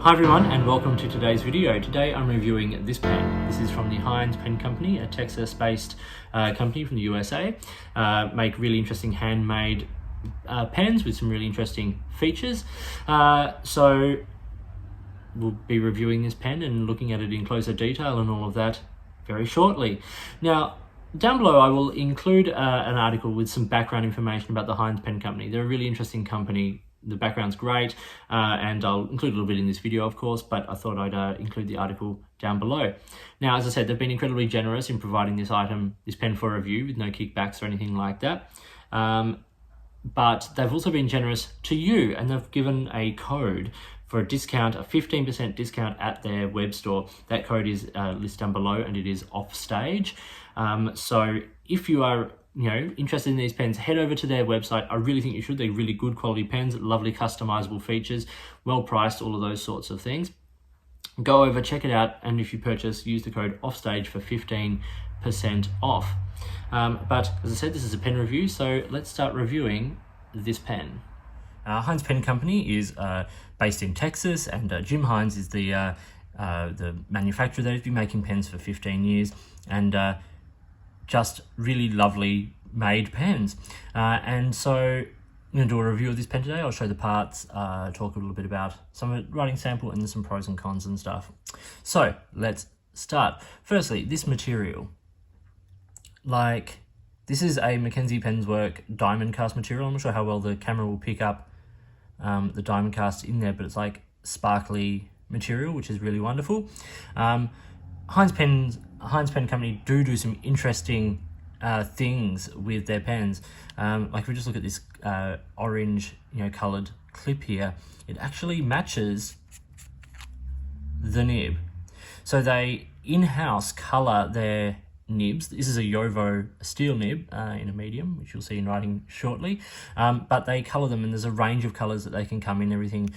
Hi everyone, and welcome to today's video. Today I'm reviewing this pen. This is from the Hinze Pen Company, a Texas-based company from the USA. Make really interesting handmade pens with some really interesting features. So we'll be reviewing this pen and looking at it in closer detail and all of that very shortly. Now, down below I will include an article with some background information about the Hinze Pen Company. They're a really interesting company. The background's great, and I'll include a little bit in this video, of course, but I thought I'd include the article down below. Now, as I said, they've been incredibly generous in providing this pen for review with no kickbacks or anything like that. But they've also been generous to you, and they've given a code for a discount, a 15% discount at their web store. That code is listed down below, and it is offstage. So if you are interested in these pens, head over to their website. I really think you should. They're really good quality pens, lovely customizable features, well priced, all of those sorts of things. Go over, check it out, and if you purchase, use the code offstage for 15% off. But as I said, this is a pen review, so let's start reviewing this pen. Hinze Pen Company is based in Texas, and Jim Hinze is the manufacturer. They've been making pens for 15 years, and just really lovely made pens. And so I'm going to do a review of this pen today. I'll show the parts, talk a little bit about some of the writing sample and then some pros and cons and stuff. So let's start. Firstly, this material. This is a McKenzie Penworks diamond cast material. I'm not sure how well the camera will pick up the diamond cast in there, but it's like sparkly material, which is really wonderful. Hinze Pen Company do some interesting things with their pens. Like if we just look at this orange, coloured clip here, it actually matches the nib. So they in-house colour their nibs. This is a Jovo steel nib in a medium, which you'll see in writing shortly. But they colour them, and there's a range of colours that they can come in, everything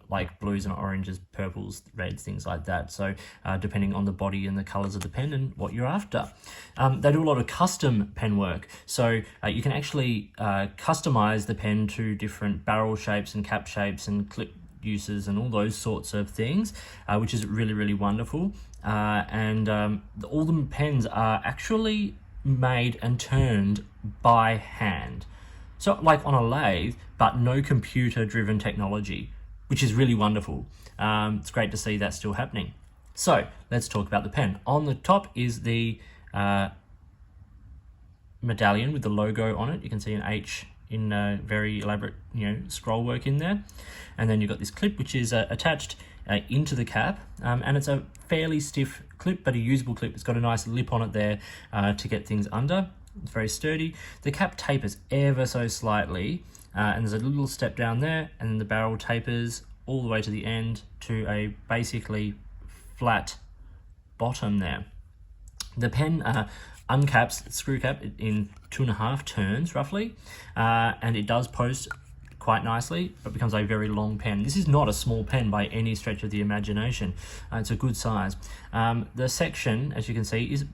like blues and oranges, purples, reds, things like that. So depending on the body and the colours of the pen and what you're after. They do a lot of custom pen work. So you can actually customise the pen to different barrel shapes and cap shapes and clip uses and all those sorts of things, which is really, really wonderful. And all the pens are actually made and turned by hand. So like on a lathe, but no computer driven technology, which is really wonderful. It's great to see that still happening. So let's talk about the pen. On the top is the medallion with the logo on it. You can see an H in very elaborate scroll work in there. And then you've got this clip, which is attached into the cap, and it's a fairly stiff clip, but a usable clip. It's got a nice lip on it there to get things under. It's very sturdy. The cap tapers ever so slightly, and there's a little step down there, and then the barrel tapers all the way to the end to a basically flat bottom there. The pen uncaps the screw cap in 2.5 turns roughly, and it does post quite nicely, but becomes a very long pen. This is not a small pen by any stretch of the imagination. It's a good size. The section, as you can see, is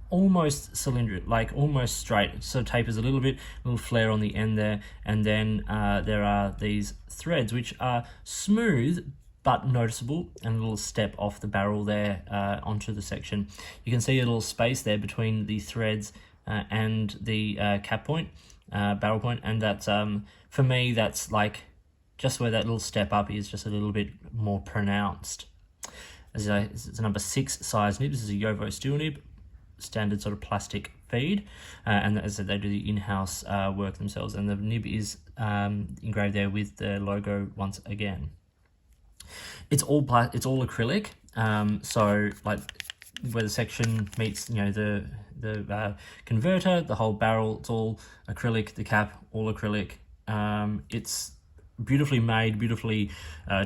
almost cylindrical, like almost straight. It sort of tapers a little bit, a little flare on the end there, and then there are these threads which are smooth but noticeable, and a little step off the barrel there onto the section. You can see a little space there between the threads and the cap point, barrel point, and that's for me, that's like just where that little step up is just a little bit more pronounced. It's a number 6 size nib. This is a Jovo steel nib, standard sort of plastic feed, and as I said, they do the in-house work themselves, and the nib is engraved there with the logo once again. It's all acrylic, so like where the section meets the converter, the whole barrel, it's all acrylic. The cap, all acrylic. It's beautifully made, beautifully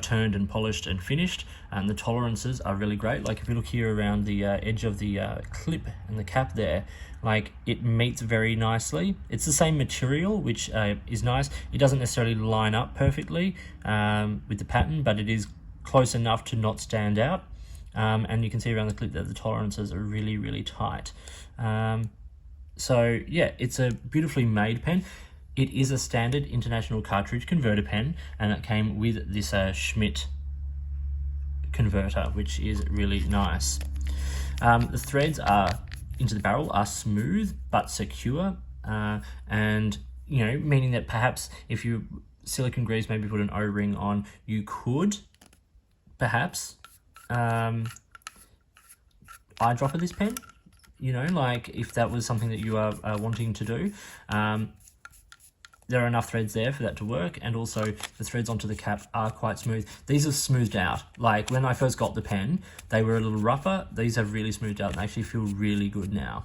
turned and polished and finished, and the tolerances are really great. Like if you look here around the edge of the clip and the cap there, like it meets very nicely. It's the same material, which is nice. It doesn't necessarily line up perfectly with the pattern, but it is close enough to not stand out. And you can see around the clip that the tolerances are really, really tight. So yeah, it's a beautifully made pen. It is a standard international cartridge converter pen, and it came with this Schmidt converter, which is really nice. The threads are into the barrel are smooth but secure, and meaning that perhaps if you silicone grease, maybe put an O-ring on, you could perhaps eyedropper this pen, like if that was something that you are wanting to do. There are enough threads there for that to work, and also the threads onto the cap are quite smooth. These are smoothed out. Like when I first got the pen, they were a little rougher. These have really smoothed out and they actually feel really good now.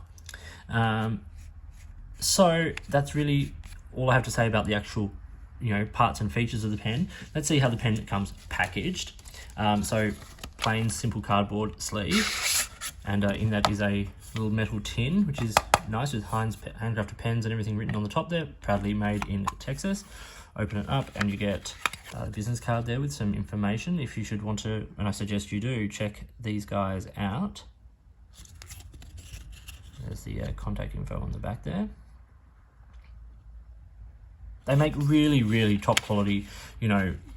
So that's really all I have to say about the actual parts and features of the pen. Let's see how the pen comes packaged. So plain simple cardboard sleeve, and in that is a little metal tin, which is nice, with Hinze handcrafted pens and everything written on the top there, proudly made in Texas. Open it up and you get a business card there with some information if you should want to, and I suggest you do, check these guys out. There's the contact info on the back there. They make really, really top quality,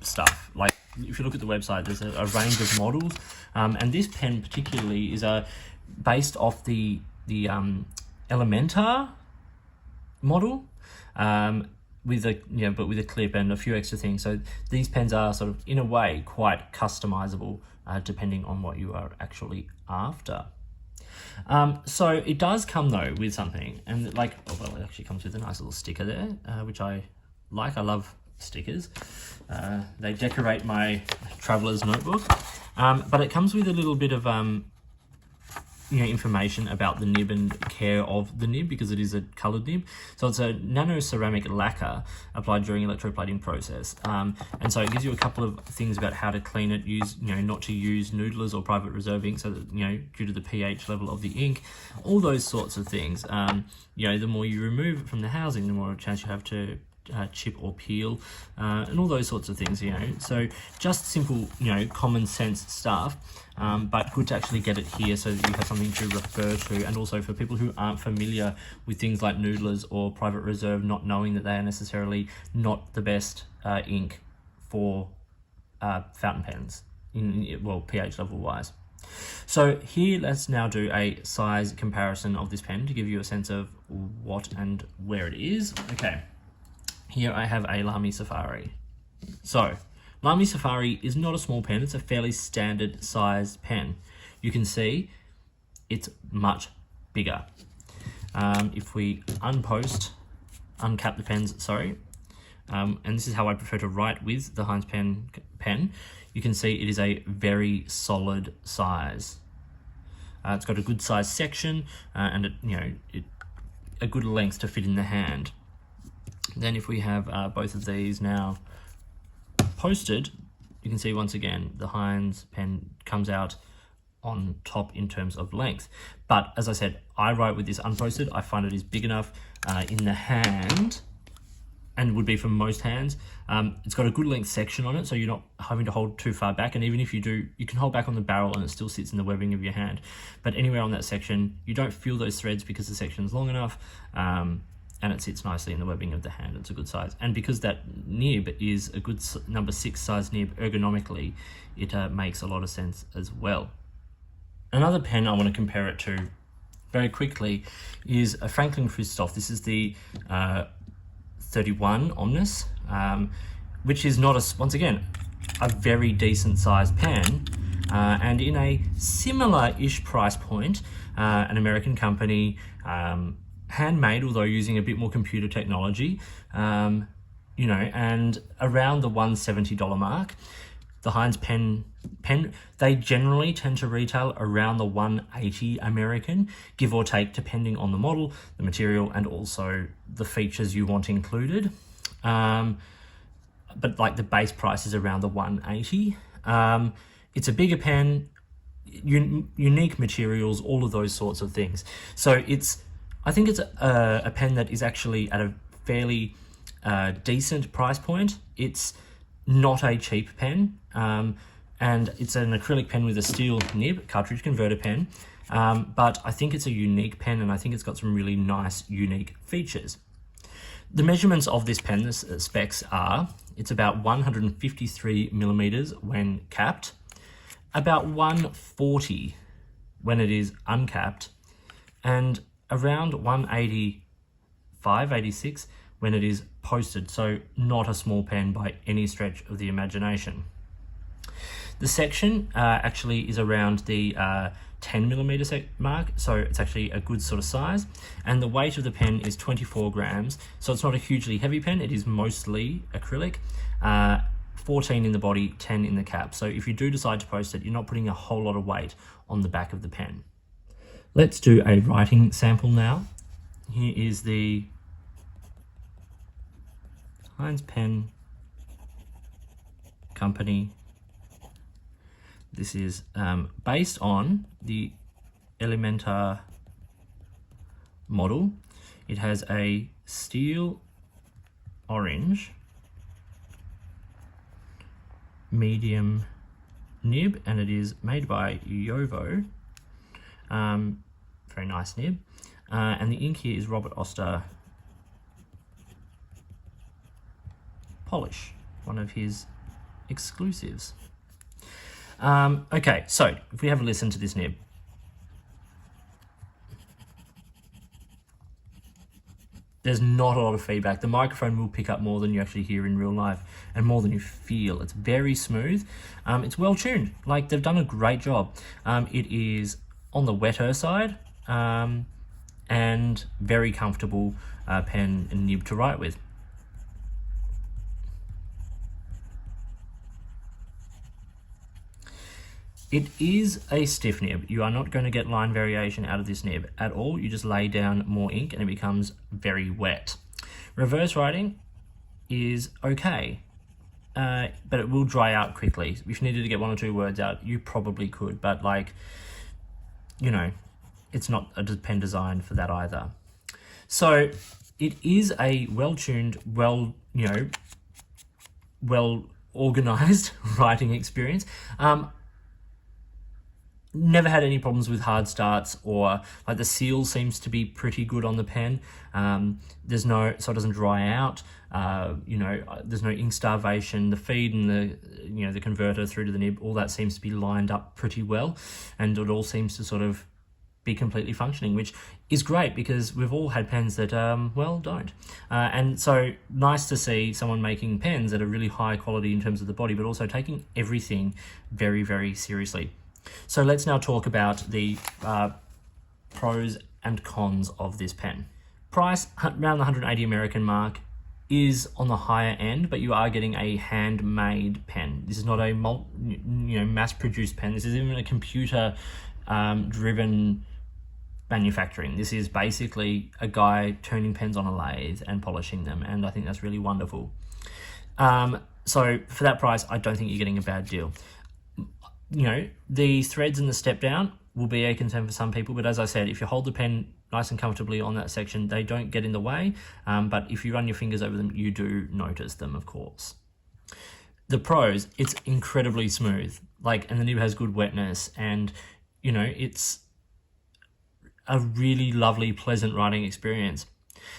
stuff. Like if you look at the website, there's a range of models, and this pen particularly is based off the Elementar model, with a clip and a few extra things. So these pens are sort of, in a way, quite customizable depending on what you are actually after. So it does come though with something, and it actually comes with a nice little sticker there, which I like. I love stickers. They decorate my traveler's notebook, but it comes with a little bit of information about the nib and care of the nib, because it is a colored nib. So it's a nano ceramic lacquer applied during electroplating process, and so it gives you a couple of things about how to clean it. Not to use noodlers or private reserve ink, so that due to the pH level of the ink, all those sorts of things. The more you remove it from the housing, the more chance you have to chip or peel, and all those sorts of things. So just simple common sense stuff, but good to actually get it here so that you have something to refer to, and also for people who aren't familiar with things like noodlers or private reserve, not knowing that they are necessarily not the best ink for fountain pens pH level wise. So here, let's now do a size comparison of this pen to give you a sense of what and where it is. Okay. Here I have a Lamy Safari. So, Lamy Safari is not a small pen, it's a fairly standard sized pen. You can see it's much bigger. If we uncap the pens, and this is how I prefer to write with the Hinze pen, you can see it is a very solid size. It's got a good size section, and a good length to fit in the hand. Then if we have both of these now posted, you can see once again the Hinze pen comes out on top in terms of length. But as I said, I write with this unposted. I find it is big enough in the hand, and would be for most hands. It's got a good length section on it, so you're not having to hold too far back, and even if you do, you can hold back on the barrel and it still sits in the webbing of your hand. But anywhere on that section, you don't feel those threads because the section is long enough, and it sits nicely in the webbing of the hand. It's a good size. And because that nib is a good number 6 size nib ergonomically, it makes a lot of sense as well. Another pen I want to compare it to very quickly is a Franklin Christoph. This is the 31 Omnis, which is once again, a very decent sized pen, and in a similar-ish price point, an American company, handmade, although using a bit more computer technology, and around the $170 mark. The Hinze pen, they generally tend to retail around the $180 American, give or take, depending on the model, the material, and also the features you want included. But like the base price is around the $180. It's a bigger pen, unique materials, all of those sorts of things. So I think it's a pen that is actually at a fairly decent price point. It's not a cheap pen, and it's an acrylic pen with a steel nib, cartridge converter pen, but I think it's a unique pen, and I think it's got some really nice, unique features. The measurements of this pen, the specs are, it's about 153 millimeters when capped, about 140 when it is uncapped, and around 185, 86 when it is posted. So not a small pen by any stretch of the imagination. The section actually is around the 10mm mark, so it's actually a good sort of size, and the weight of the pen is 24 grams, so it's not a hugely heavy pen. It is mostly acrylic, 14 in the body, 10 in the cap. So if you do decide to post it, you're not putting a whole lot of weight on the back of the pen. Let's do a writing sample now. Here is the Hinze Pen Company. This is based on the Elementar model. It has a steel orange medium nib, and it is made by Yovo. Very nice nib. And the ink here is Robert Oster Polish, one of his exclusives. Okay, so if we have a listen to this nib. There's not a lot of feedback. The microphone will pick up more than you actually hear in real life and more than you feel. It's very smooth. It's well tuned. Like, they've done a great job. It is on the wetter side and very comfortable pen and nib to write with. It is a stiff nib. You are not going to get line variation out of this nib at all. You just lay down more ink and it becomes very wet. Reverse writing is okay, but it will dry out quickly. If you needed to get 1 or 2 words out, you probably could, but like, you know, it's not a pen designed for that either. So it is a well-tuned, well organized writing experience. Never had any problems with hard starts, or like the seal seems to be pretty good on the pen. There's no, so it doesn't dry out. There's no ink starvation. The feed and the converter through to the nib, all that seems to be lined up pretty well, and it all seems to sort of be completely functioning, which is great because we've all had pens that don't. And so nice to see someone making pens that are really high quality in terms of the body, but also taking everything very, very seriously. So let's now talk about the pros and cons of this pen. Price around the 180 American mark is on the higher end, but you are getting a handmade pen. This is not a mass-produced pen. This is even a computer driven manufacturing. This is basically a guy turning pens on a lathe and polishing them, and I think that's really wonderful. So for that price, I don't think you're getting a bad deal. The threads and the step down will be a concern for some people, but as I said, if you hold the pen nice and comfortably on that section, they don't get in the way, but if you run your fingers over them, you do notice them, of course. The pros, it's incredibly smooth, and the nib has good wetness, and it's a really lovely, pleasant writing experience.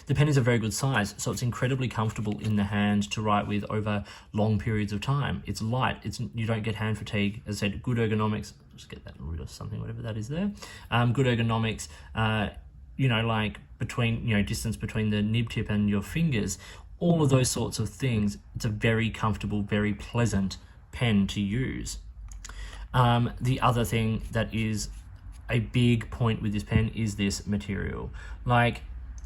The pen is a very good size, so it's incredibly comfortable in the hand to write with over long periods of time. It's light. You don't get hand fatigue. As I said, good ergonomics. Just get that rid of something, whatever that is there. Good ergonomics. Between distance between the nib tip and your fingers. All of those sorts of things. It's a very comfortable, very pleasant pen to use. The other thing that is a big point with this pen is this material.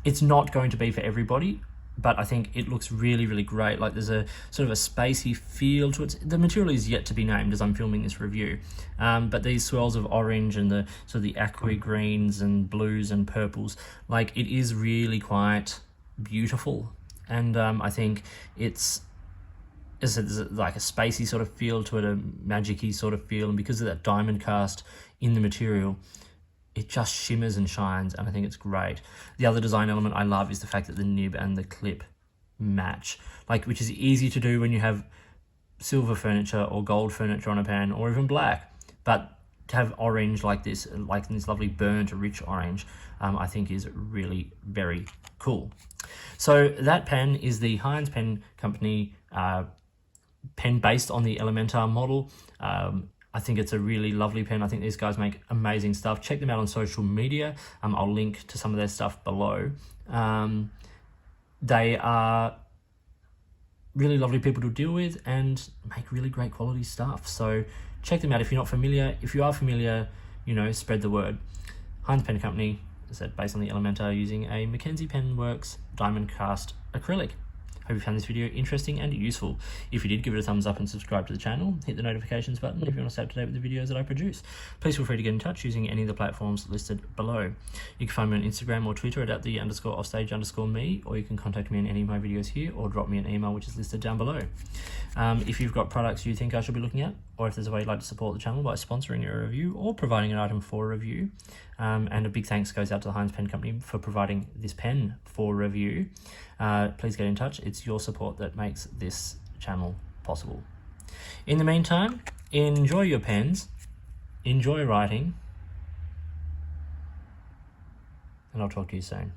It's not going to be for everybody, but I think it looks really, really great. There's a sort of a spacey feel to it. The material is yet to be named as I'm filming this review, but these swirls of orange and the sort of the aqua greens and blues and purples, it is really quite beautiful. And I think it's, as I said, there's a spacey sort of feel to it, a magic-y sort of feel, and because of that diamond cast in the material, it just shimmers and shines, and I think it's great. The other design element I love is the fact that the nib and the clip match, which is easy to do when you have silver furniture or gold furniture on a pen, or even black. But to have orange like this lovely burnt, rich orange, I think is really very cool. So that pen is the Hinze Pen Company pen based on the Elementar model. I think it's a really lovely pen. I think these guys make amazing stuff. Check them out on social media. I'll link to some of their stuff below. They are really lovely people to deal with and make really great quality stuff. So check them out if you're not familiar. If you are familiar, you know, spread the word. Hinze Pen Company is based on the Elementor, using a McKenzie Penworks diamond cast acrylic. Hope you found this video interesting and useful. If you did, give it a thumbs up and subscribe to the channel. Hit the notifications button if you want to stay up to date with the videos that I produce. Please feel free to get in touch using any of the platforms listed below. You can find me on Instagram or Twitter at @the_offstage_me, or you can contact me in any of my videos here, or drop me an email which is listed down below. If you've got products you think I should be looking at, or if there's a way you'd like to support the channel by sponsoring a review or providing an item for a review, and a big thanks goes out to the Hinze Pen Company for providing this pen for review, please get in touch. It's your support that makes this channel possible. In the meantime, enjoy your pens, enjoy writing, and I'll talk to you soon.